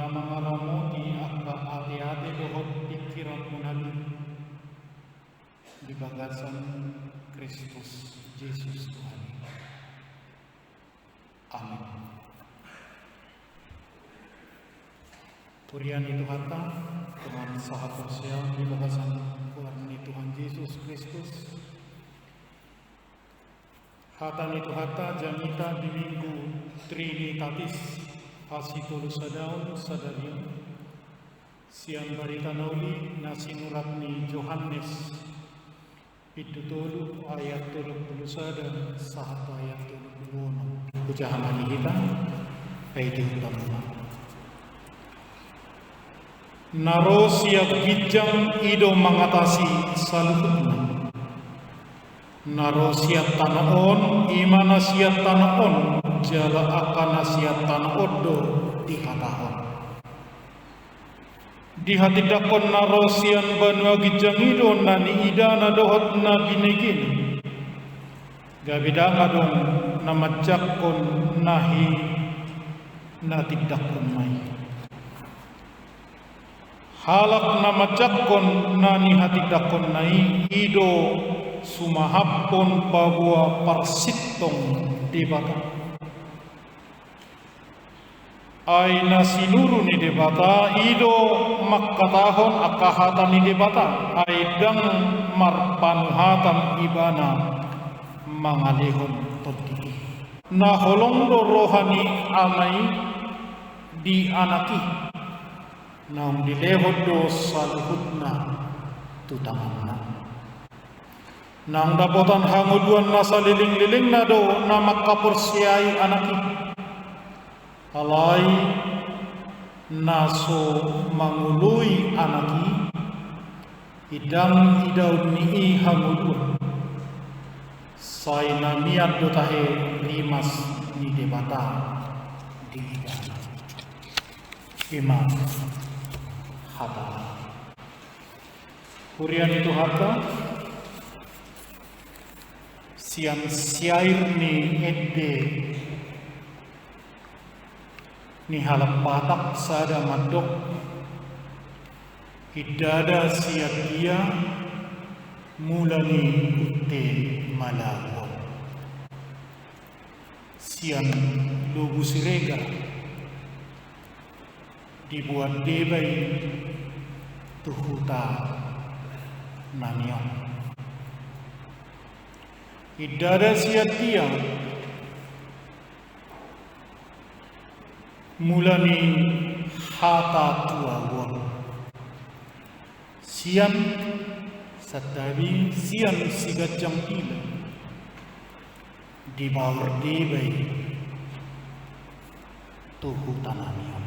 mangalamoti akka ate-ate dohot pikiran munali di bagasan Kristus Yesus Tuhan. Amin. Purian itu harta Tuhan sahabat saya di bagasan Tuhan Yesus Kristus. Hatan itu harta jamita di minggu Trinitatis Asitulus Sadaun Sadarian Sian Barita Nauli Nasinuratni Johannes Pitutulu ayat 30 dan sahatu ayat 30 Pujahan hari kita Kaiti utama Naro siap gijang ido mengatasi saluhutna Naro siap tanaon imana siap tanaon jala akan siap tanaon do dikatahon di hati dakon naro sian banua gijang ido nani idana dohot na binegin gabidang adong nama jakon nahi na tidakon mai halak nama jakon nani hati dakon nai ido sumahapon babua parsitong debata aina sinuru ni debata ido makkatahon akahatan ni debata aidang marpanuhatan ibana mangalihon todiki na holongdo rohani amai di anaki naung dilehod do saluhutna tutanganna nang dapotan hanguduan nasa liling-liling na do na makapursiay anaki alay naso mangului anaki idang idaw ni hanguduan say namiat do tahe rimas ni debata di idang imam hata hurian itu harta siang siair ni edde ni halap patak sada mandok idada siap dia mulani utte malawon siang lugu sirega dibuat debai tuhuta naniong idada siat dia mulani hata tua won sian satabi sian sigajang ila di bawah debai tuhu tanamion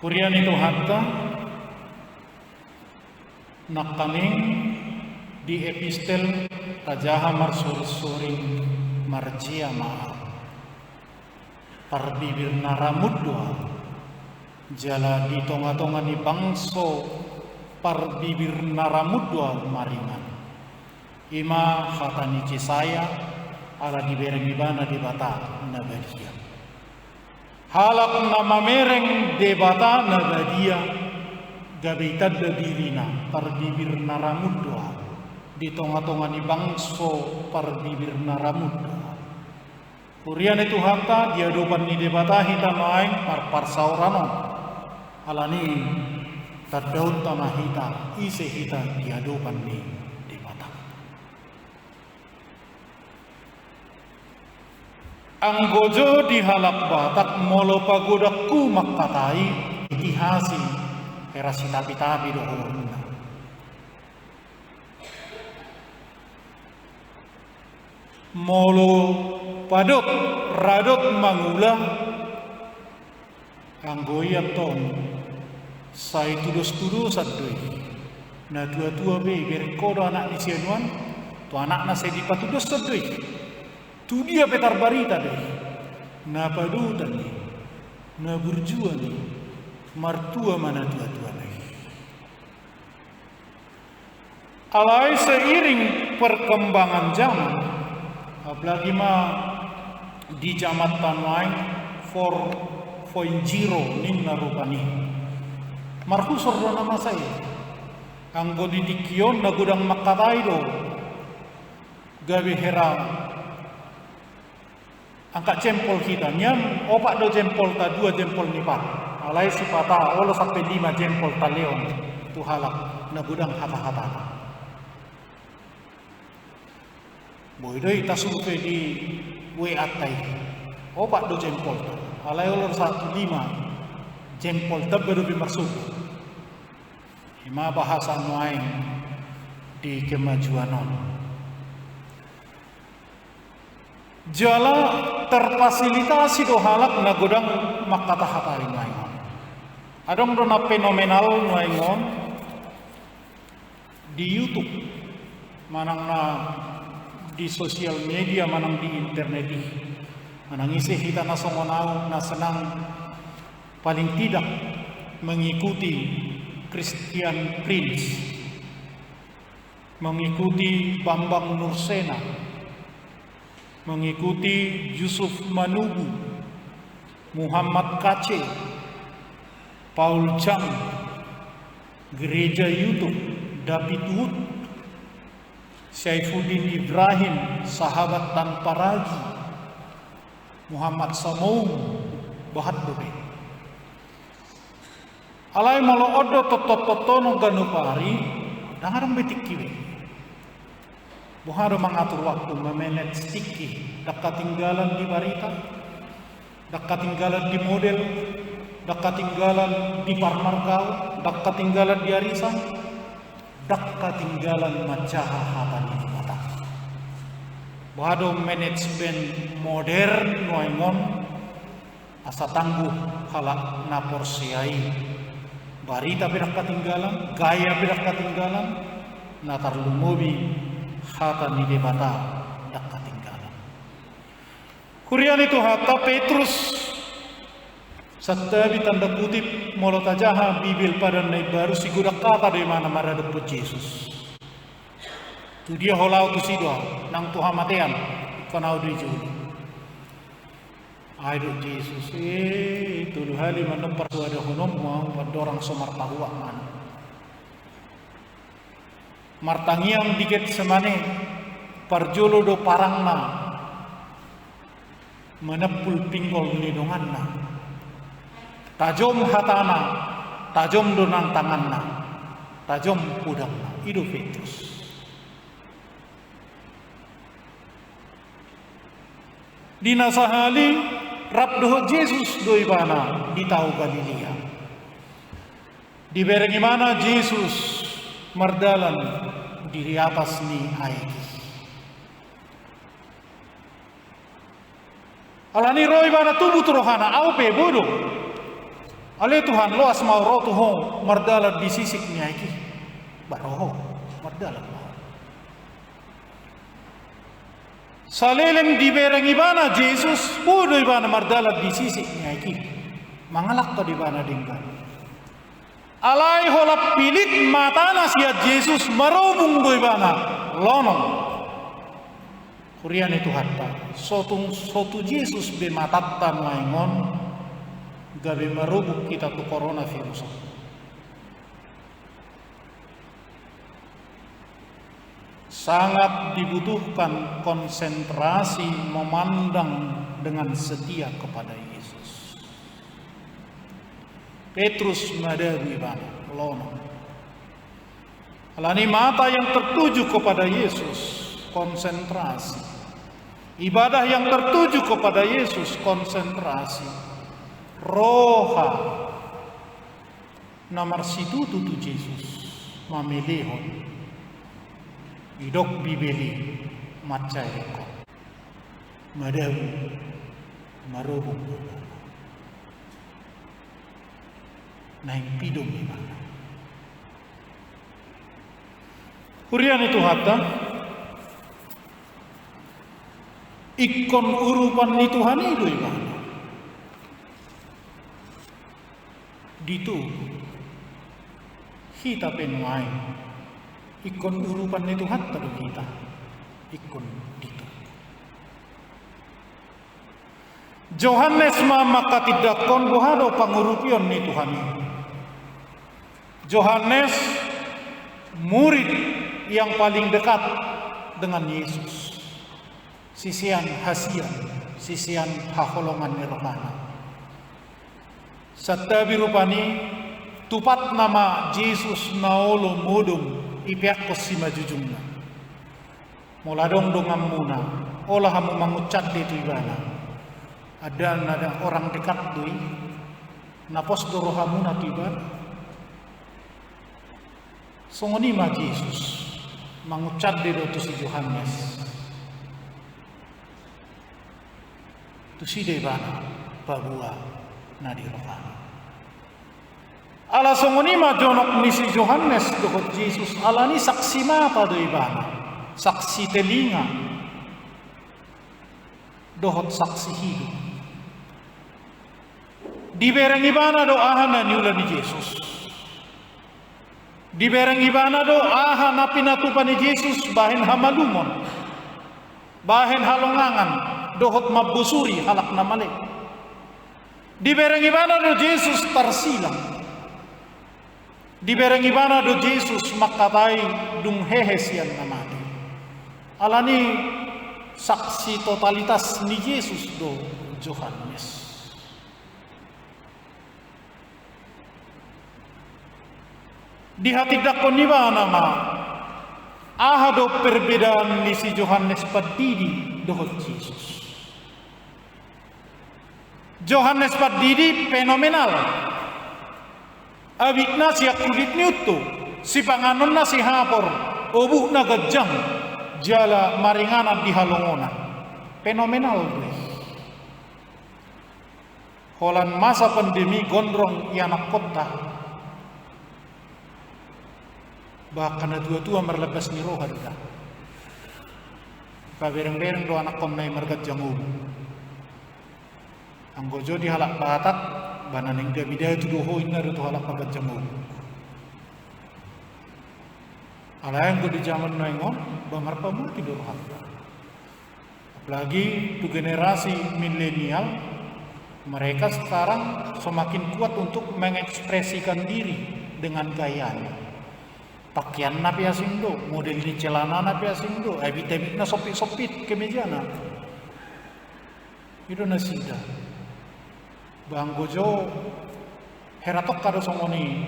kurian itu hatta nakaning di epistel tajaha marsuri-suring marjia maaf parbibir naramudwa jala di tonga-tonga ni bangso parbibir naramudwa maringan ima hatani cisaya ala dibereng ibana di bata nabadia halak nama mereng di bata nabadia gabitad dabirina parbibir naramudwa di tonga-tonga ni bangso parbibir naramudwa Kurian itu harta diadupan ni debata hita maing par saurano alani tadaut tanah hita ise hita diadupan ni debata anggojo dihalak batak molo pagodakku makkatai itihasi erasi tapi dohorna molo padok radot mangula anggoyat ton sai tudus adoi na tua be berkodo anak ni sianuan tu anak na sai dipatudus adoi tu dia petar barita deh na padutan ni na burjua ni martua mana tua lagi alai seiring perkembangan zaman apalagi di jamat tanwain ninna rupani. Marhusor do nama saya. Anggo didikion na gudang makatai do. Gawe hera angkat jempol kita nyam opak do jempol ta 2 jempol nipat. Alai sipata olo sampai 5 jempol ta leon tu halak na gudang hata-hata. Boydoi ta survei di WA tai. Opak do jempol ta. Alai olo 5 jempol ta baru masuk. Ima bahasa nuain di kemajuanon. Jala terfasilitasi do halak na godang makata hatari ngayon. Adong do na fenomenal ngayon di YouTube, manang na di sosial media, manang di internet di, manang isi kita na songonau na senang paling tidak mengikuti Christian Prince, mengikuti Bambang Nursena, mengikuti Yusuf Manubu, Muhammad Kace, Paul Chang, Gereja YouTube, David Wood, Saifuddin Ibrahim, Sahabat Tanpa Raji, Muhammad Samoum, Bahat Dobe. Alai malo odo toto no ganupari, dangarang betik kiwe. Buharo mengatur waktu, memanage stiki, dak ketinggalan di barita, dak ketinggalan di model, dak ketinggalan di parmarkau, dak ketinggalan di arisan, dak ketinggalan macaha hatan di mata. Buharo manajemen modern noingon, asa tangguh halak napor siai. Barita berak ketinggalan, gaya berak ketinggalan, natar lumobi hata ni debata dak ketinggalan. Kurian itu hata Petrus satabi tanda kutip molot ajaha bibil pada naik baru si gudak kata di mana marah deput Yesus. Tu dia holau tu sidoa nang Tuhan matean kanau di juli. Aduh Yesus, itu hali mana persuada honom mau pendorang somar tahua man. Martangiang dikit semane parjolo do parangna menepul pinggol lidonganna. Tajom hatana, tajom donang tanganna, tajom pudangna. Itu Petrus. Dina sahali Rabdoh Yesus doibana di tau Galilea. Di bereng mana Yesus mardalan di atas ni aiki. Alani roi bana tubuh rohana aupe bodoh. Ale Tuhan lo asmau roh Tuhan mardalan di sisik ni aiki. Baroho mardalan. Saleleng di bereng ibana Yesus bodo ibana mardalat di sisi nyaiki mangalak to di bana dinggan alai holap pilit matana siat Yesus marobung do ibana lonong kurian itu hatta sotu Yesus be matatta maingon gabe marobuk kita tu coronavirus. Sangat dibutuhkan konsentrasi memandang dengan setia kepada Yesus. Petrus madawi bana lono. Alani mata yang tertuju kepada Yesus, konsentrasi. Ibadah yang tertuju kepada Yesus, konsentrasi. Roha namar situ tutu Yesus mamelehon. Idok bibeli macaiko madawi marobong naing pidom imana. Kurian itu hatta ikon urupan ni Tuhan itu imana. Ditu kita penuai ikon urupan itu hatta do kita ikon ditu Johannes maka tidak kon bohado pangurupion ni Tuhan. Johannes murid yang paling dekat dengan Yesus. Sisian hasian, sisian haholongan nirvana. Satta birupani tupat nama Yesus naolo modong ipiak si majujungna. Moladong dongam muna, olah hamu mangucat di tuibana. Ada orang dekat doi, napos dorohamu na tuibana. Songoni ma Yesus mangucat di dotu si Yohanes. Tu si debana babua na di rohani. Ala songoni ma jonok ni si Yohanes dohot Yesus alani saksi mata doi bana, saksi telinga, dohot saksi hidup. Di bereng ibana doahan na niulan ni Yesus. Di bereng ibana doahan na pinatupan ni Yesus bahin hamalumon, bahin halongangan, dohot mabusuri halak na mali. Di bereng ibana do Yesus tarsilang. Di bereng ibana do Yesus makatai dung hehesian na mati. Alani saksi totalitas ni Yesus do Yohanes. Di hati dakon niba nama ahado perbedaan ni si Yohanes padidi dohot Yesus. Yohanes padidi fenomenal. Abikna siak kulit niutu, si panganon na si hapor, obuh na gajang, jala maringanan di halongonan. Fenomenal gue. Holan masa pandemi gondrong ianak kota. Bahkan tua-tua merlepas ni roh harga. Pabereng-bereng do anak komnai mergat jangum. Anggojo di halak batat, bananing dabida itu doho ina do halak mergat jangum. Alayang go di zaman noengon, bamar pamu tidur harga. Apalagi tu generasi milenial, mereka sekarang semakin kuat untuk mengekspresikan diri dengan gayanya. Pakaian na piasindo, model ni celana na piasindo, ebit-ebit na sopit-sopit kemejana. Itu na sida. Bang Gojo heratok kado songoni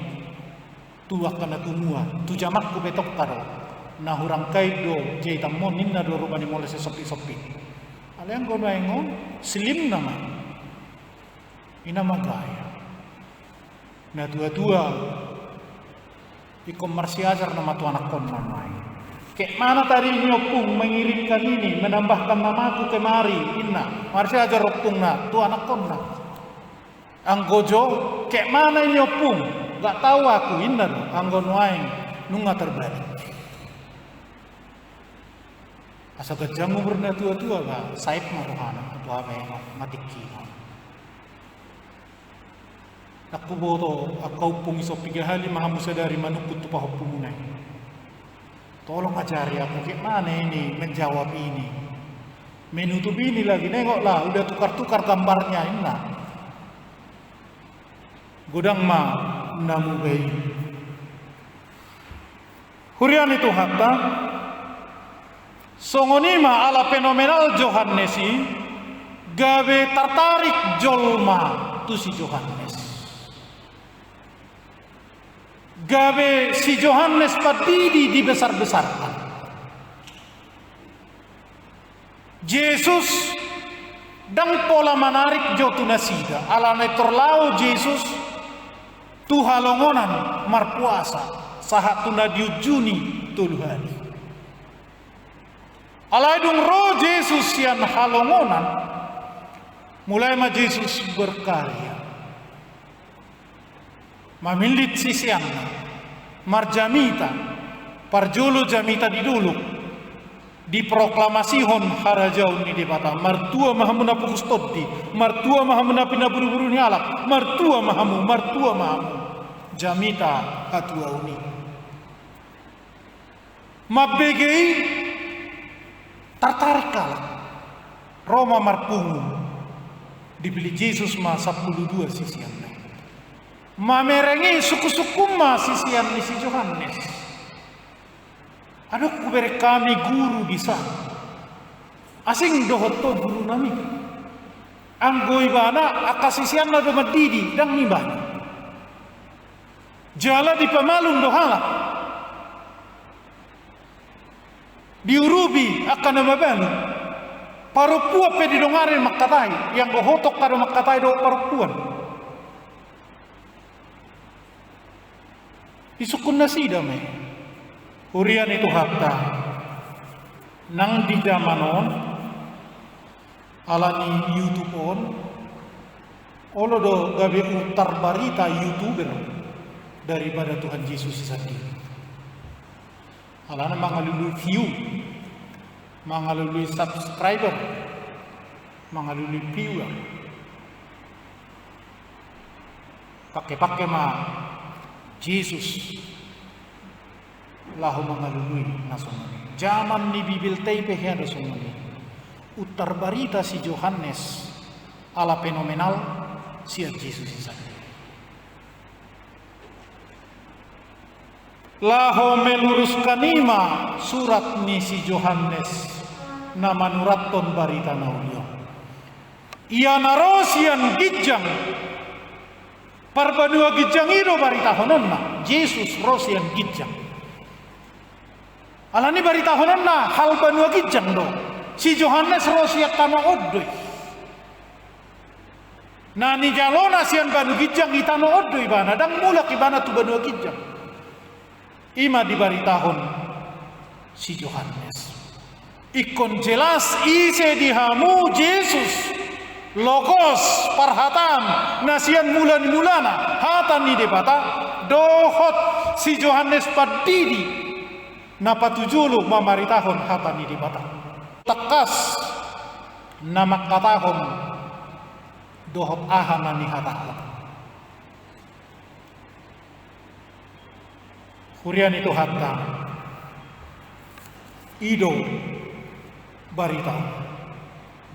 tuak kana tumua, tu jamak ku betok kado. Na hurang kaido jaitam mon ninna do rupani mole se sopit-sopit. Alayang gono engon slim nama. Ina magaya. Na tua-tua ikomersi ajar nama tu anak kon mamai. Kek mana tadi nyopung mengirimkan ini, menambahkan namaku kemari, inna. Marsi ajar opung na, tu anak kon na. Anggojo, kek mana nyopung, gak tahu aku, inna do. Anggon waing, nunga terbalik. Asa gajang umurnya tua-tua ga, saip maruhana, tua apa yang matiki. Aku boto, aku pung iso pigahali mahamu sadari manukut tu pahopungunay. Tolong ajari aku gimana ini menjawab ini. Menutup ini lagi, nengoklah udah tukar-tukar gambarnya inna. Godang ma namu gai. Hurian itu hatta songonima ala fenomenal Johannesi gawe tertarik jolma tu si Johannes. Gawe si Johannes padidi dibesar-besarkan. Yesus dang pola menarik jotu nasida. Alane terlau Yesus tu halongonan marpuasa sahat tu nadiujuni tuluhani. Alaidung roh Yesus yang halongonan mulai ma Yesus berkarya. Mamilit sisian marjamita parjolo jamita diduluk diproklamasihon harajaun ni debata martua mahamuna pukustodi martua mahamuna pinaburu-buru nyalak martua mahamu jamita hatua uni mabegei tertarik kalah Roma marpungu dibeli Yesus ma 12 sisian na. Mamerengi suku-suku ma sisian ni si Yohanes. Ano kubere kami guru bisa. Asing dohot to guru nami. Ang goibana akasisian na do madidi dang nibana. Jala di pamalung dohala. Diurubi akan namabalo. Parupua pe didongarin makatai yang gohotok kado makatai do parupuan. Isukun na sida me. Hurian itu hatta nang di zamanon alani YouTube on olo do gabe utar barita YouTuber daripada Tuhan Yesus sendiri. Alana mangalului view, mangalului subscriber, mangalului viewer. Pakai-pakai ma Yesus lahu mangalului nasumani. Zaman ni Bibil teipe hada sumani. Utar barita si Yohanes ala fenomenal si Yesus sendiri. Laho meluruskan ima surat ni si Yohanes na manuraton barita na ulyo. Ia narosian gijang parbanua gijang iro barita hononna Yesus rosian gijang. Alani barita hononna hal banua gijang do. Si Yohanes rosia kama oddoi. Nani jalona sian banu gijang itano oddoi bana dang mulak ibana tu banua gijang. Ima dibaritahon si Yohanes. Ikon jelas ise dihamu Yesus logos parhatam nasian mulana hatan ni debata dohot si Yohanes padidi napatujulu mamaritahon hatan ni debata tekas nama katahon dohot ahana ni hatahon. Hurian itu hatta ido barita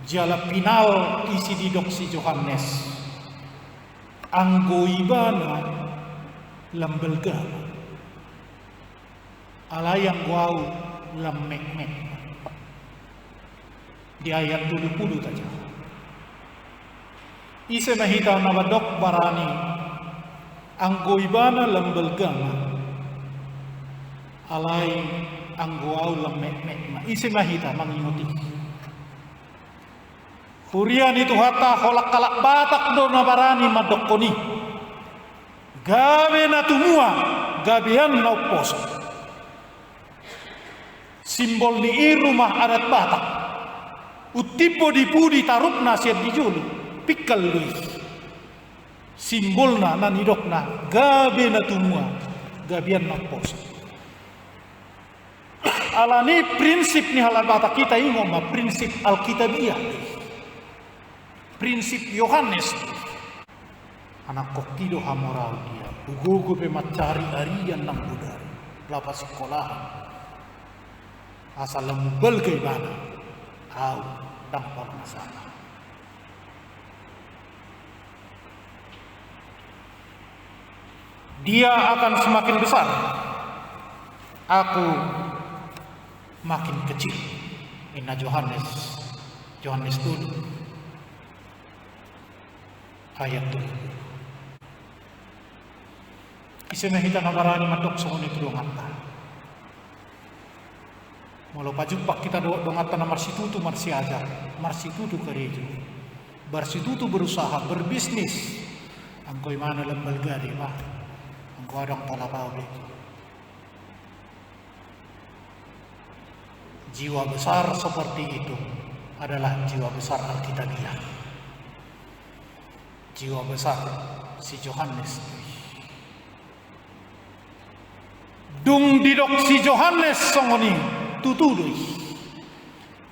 jala pinal isi didok si Yohanes anggoibana lambelga alayang wau lammek-mek di ayat 70 saja. Ise mahita nabadok barani anggoibana lambelga alay ang guaw lammek-mek ma isi mahita manginuti. Hurian itu hatta holak kalak batak do nabarani madokoni. Gabe na tumua, gabian na uposo. Simbol ni irumah adat batak. Utipo di pudi tarup na siya di julu, pikal lui. Simbol na nanidok na, gabe na tumua, gabian na uposo. Alani prinsip ni halal bata kita ingom ma prinsip Alkitabiah, prinsip Yohanes. Anak kokido hamorau dia, bugogo pe macari arian nang budari, lapas sekolah, asal lembel ke ibana, au dampak masalah. Dia akan semakin besar. Aku makin kecil. Inna Yohanes dulu ayat 7. Isi mahita nabarani matok songoni tu dongata. Walau pajupak kita dongata na marsitutu marsi ajar, marsitutu kerejo, marsitutu berusaha berbisnis. Angkoi mana lembal gade mah, angkoi adang talapau deh. Jiwa besar seperti itu adalah jiwa besar Alkitabiah. Jiwa besar si Yohanes. Dung didok si Yohanes songoni tutudoi.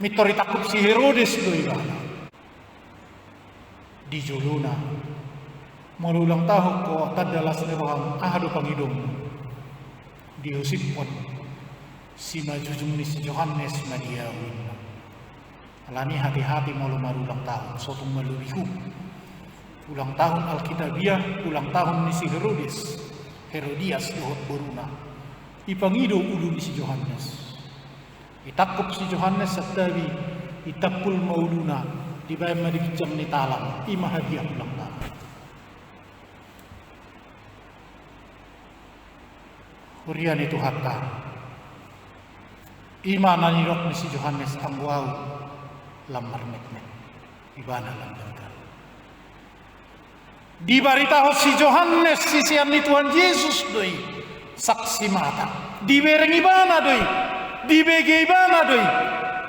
Mitori takut si Herodes doi bana. Di juluna malulang tahu ko tadalas neroham ahadu pangidom. Diusipon si majujung ni si Yohanes madiawin. Alani hati-hati malu marulang tahun sotung malubihu Ulang tahun Alkitabiah, ulang tahun ni si Herodias dohot boruna. Ipangido ulu ni si Yohanes. Itakop si Yohanes satabi itapul mauluna di bayam madikijam ni talang imahadiah ulang tahun. Hurian itu hatta. Imana nirok ni si Yohanes ang wow lamar metmet. Ibana lamar. Diberitahu si Yohanes sisian ni Tuhan Yesus doi saksi mata diberengi bana doi dibege bana doi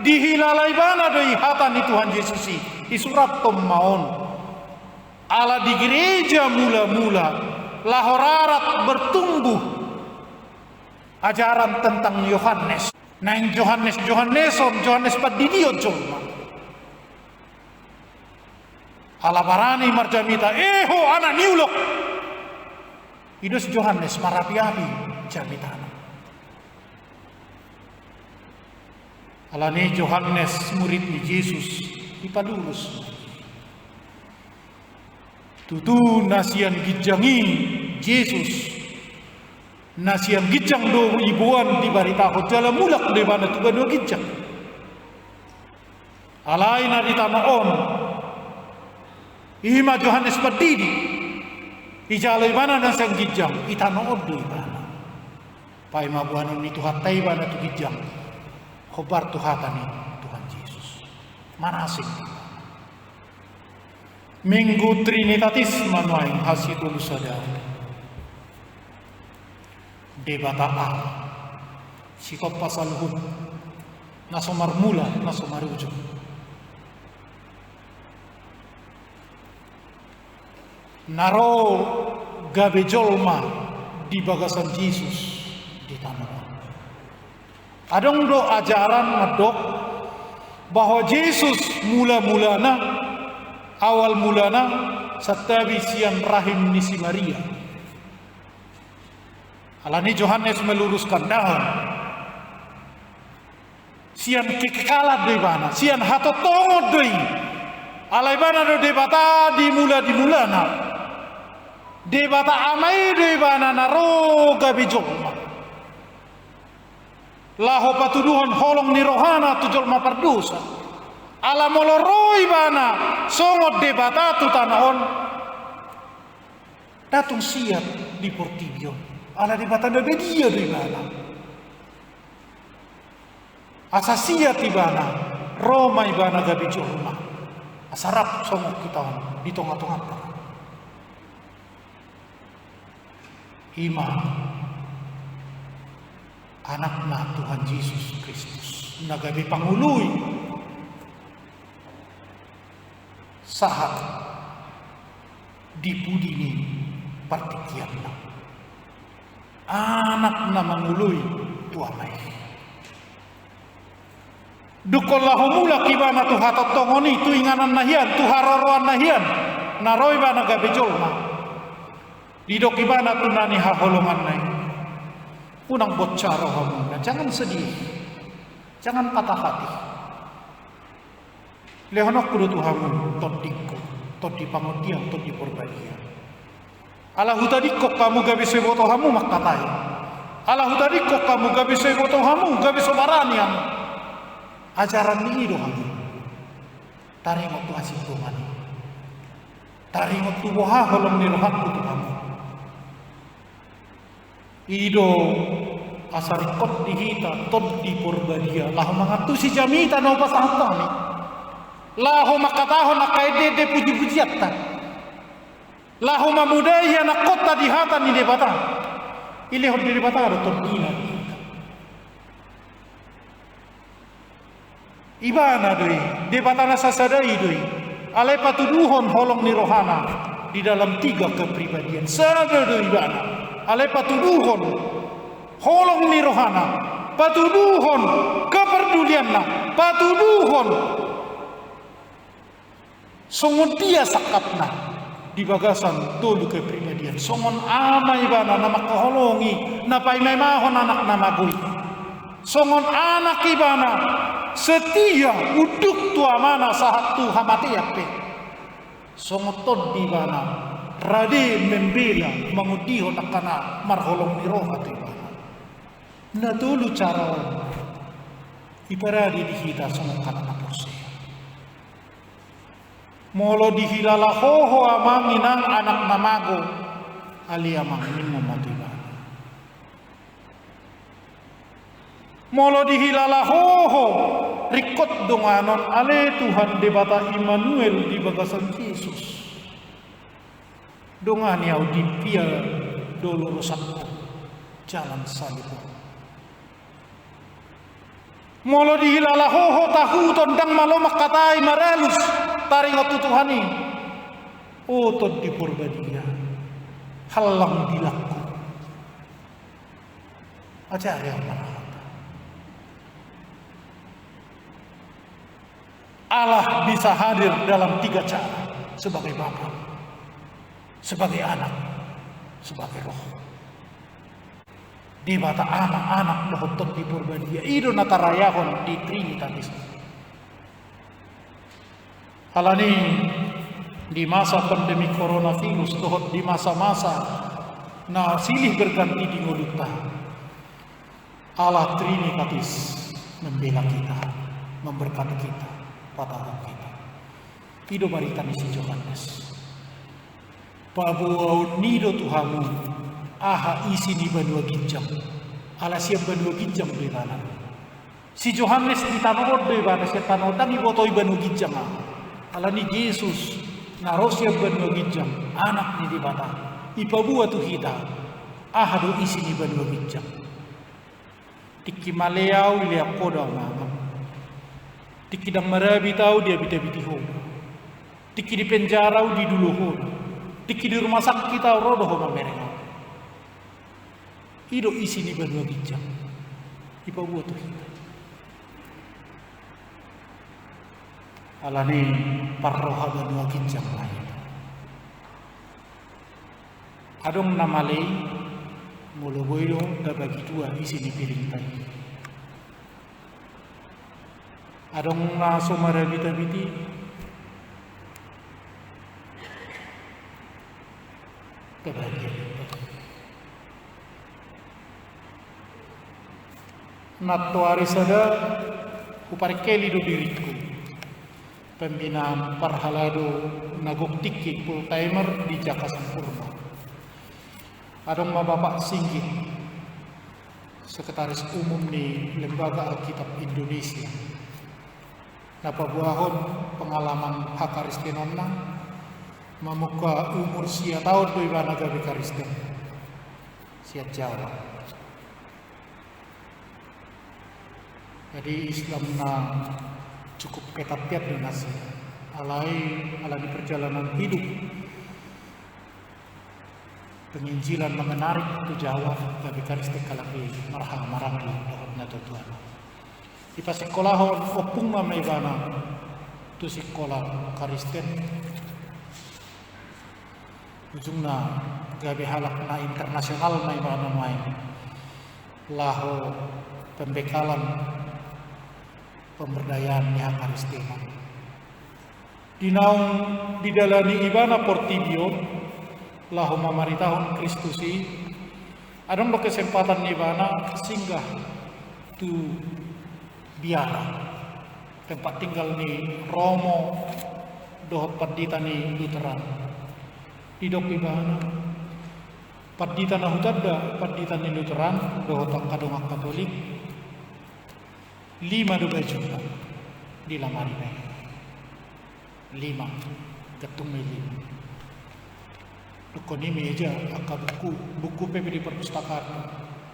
dihilalai bana doi hata ni Tuhan Yesus di surat Tommaon ala di gereja mula-mula lahorarat bertumbuh ajaran tentang Yohanes nang Yohanes padidio jolma alabarani marjamita eho anak niulok idus Yohanes marapi-api jamitana alani Yohanes murid ni Yesus ipalulus tutu nasian gijangi Yesus nasian gijang do ibuan di barita hojala mulak de bana tu bano gijang alaina di tanah on Ihima Yohanes berdiri ijalai bana dan sang gijang itano odo ibana pai mabuanon itu hatai bana tu gijang khobar tu hatani Tuhan Yesus manasik minggu trinitatis manuain hasidul sadar debata a sikop pasal hud nasomar mula nasomar ujung naro gabe jolma di bagasan Yesus di tanah. Adong do ajaran medok bahwa Yesus mula-mulana awal mulana satabi sian rahim ni si Maria. Alani Yohanes meluruskan dahon. Sian kekalat di mana? Sian hato tongo doi. Alai bana do debata di mulana. Debata amai de bana naro gabi jolma laho patuduhan holong ni rohana tu jolma pardusa ala moloroi bana songot debata tu tanahon datung siap di Portibio ala debata de dia de bana asa siap di bana Roma ibana gabi jolma asarap songot kita di tengah-tengah Ima anakna Tuhan Yesus Kristus nagabi pangului sahat dipudini partikianna anakna mangului tuamai dukollahu mula kibana tu hatot tongoni tu inganan nahian tu haroroan nahian naroi bana gabi jolma Didok ibana tunani haholongan nai. Unang bocaro hamuna. Jangan sedih. Jangan patah hati. Lehonok kudu tuhamu todikku. Todi pangodian, todi porbadia. Ala hutadikko kamu gabi seboto hamu makatai. Ala hutadikko kamu gabi seboto hamu gabi sobaranian. Ajaran ni ido hamu. Taringot tu asih Tuhan. Taringot tu boha holong ni rohanku Tuhan. Ido asarikot dihita tod di porbadia laho mangatusi jamita no pasahantani laho makataho nakaedede puji-pujiatta laho mamudai anak kota dihata ni debata ilihot di debata ada tod ina ibana doi debata nasasadai doi alai patuduhon holong ni rohana di dalam 3 kepribadian sada doi ibana alai patuduhon holong ni rohana patuduhon kepedulianna patuduhon songon dia sakapna di bagasan tolu kepribadian songon amai bana nama kaholongi napai memahon anak nama gui songon anak ibana setia uduk tua mana sahat tu hamati ape songoton di bana rade membela mangudiho nakana marholong ni roha tu bana natulu cara iparadi dihita songokana na porse molo dihilala hoho amang inang anak namago ali amang minmo matu bana molo dihilala hoho rikot donganon ale Tuhan debata Immanuel di bagasan Yesus dongani au di pia dolorosanku jalan salib molo dihilala hoho tahu tondang malo makatai maralus taring otu Tuhani otod di porbadia halang dilaku acara yang mana Allah bisa hadir dalam 3 cara, sebagai Bapa, sebagai Anak, sebagai Roh. Di mata anak lohotot di purbadia, ido natarayahon di Trinitatis. Alani di masa pandemi coronavirus, lohot di masa-masa na silih berganti di ngoluta. Allah Trinitatis membela kita, memberkati kita. Patahkan kita. Ido barita misi Johannes. Pabuau nido Tuhamu. Aha isi ni banua ginjam. Ala siap banua ginjam di mana. Si Johannes di tanod di mana siap tanod tangi botoi banua ginjam. Ala ni Yesus naro siap banua ginjam. Anak ni di bata. Ipabua tu kita. Aha do isi ni banua ginjam. Tiki maleau liap koda mama. Tiki dang marabi tahu dia biti ho. Tiki di penjara di dulu ho. Tiki di rumah sakit tahu rodo ho mereka. Ido isi ni banua ginjam. Ipa buat tu kita. Alani parroha banua ginjam lain. Adong namalei mulu boyo da bagi 2 isi ni piring tadi. Adong na sumara biti-biti kebahagiaan natto arisada uparikeli do diriku pembinaan parhalado naguktikik full timer di Jaka Sampurna. Adong Bapak Singgit Sekretaris Umum di Lembaga Alkitab Indonesia. Napabuahon pengalaman hakaristenonna mamuka umur sia tahun do ibana gabi karisten sia Jawa. Jadi Islam na cukup ketat-ketat dengan nasi alai perjalanan hidup penginjilan menarik itu Jawa gabi karisten kalaki marang dohotna Tuhan. Di pas sekolahon opung na may bana tu sekolah Kristen ujung na gabi halak na internasional may bana main laho pembekalan pemberdayaan yang Kristen dinaung didalani ibana Portibio laho mamaritahon Kristusi adong do kesempatan ibana singgah tu biara tempat tinggal ni Romo dohot padita ni Lutheran didok ibana padita na hutadda padita ni Lutheran dohot kadong Katolik 5 juta di lamari na 5 gatung may 5 dukon ni meja aka buku PP di perpustakaan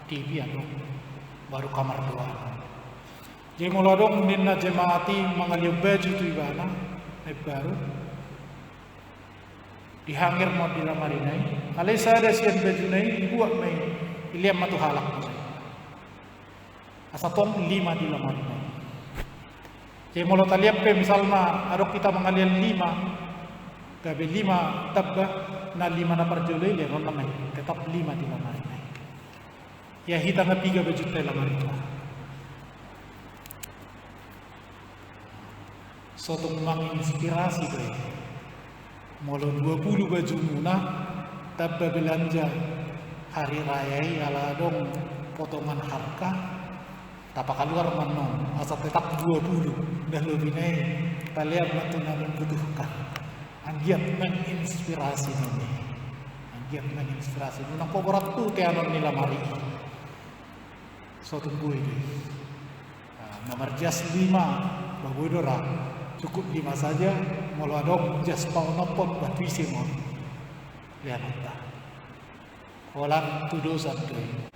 TV ano baru kamar 2. Jadi muladong ninna jemaati mangalyo baju tu ibana ay baru dihangir mo di lamari nai alay sada siyan baju nai buat may iliam matu halak mo asatong 5 di lamari nai. Jadi mulo taliap pe misalnya adok kita mengalir 5 gabi 5 tabba na 5 na parjolay liyan namay tetap 5 di lamari nai ya hita nga 3 baju tayo lamari nai. Sotong menginspirasi doi. Molo 20 baju muna tabba belanja hari raya ala dong potongan harga tapa keluar manong asal tetap 20 dah lebih naik kalian matuna membutuhkan anggiat menginspirasi ini anggiat menginspirasi nang poborat tu teanon nila mari so tunggu ini nomor jas 5 bagudora cukup 5 saja molo adong jas pau nopot bat visi mon lihat tak kolan tu dosa tu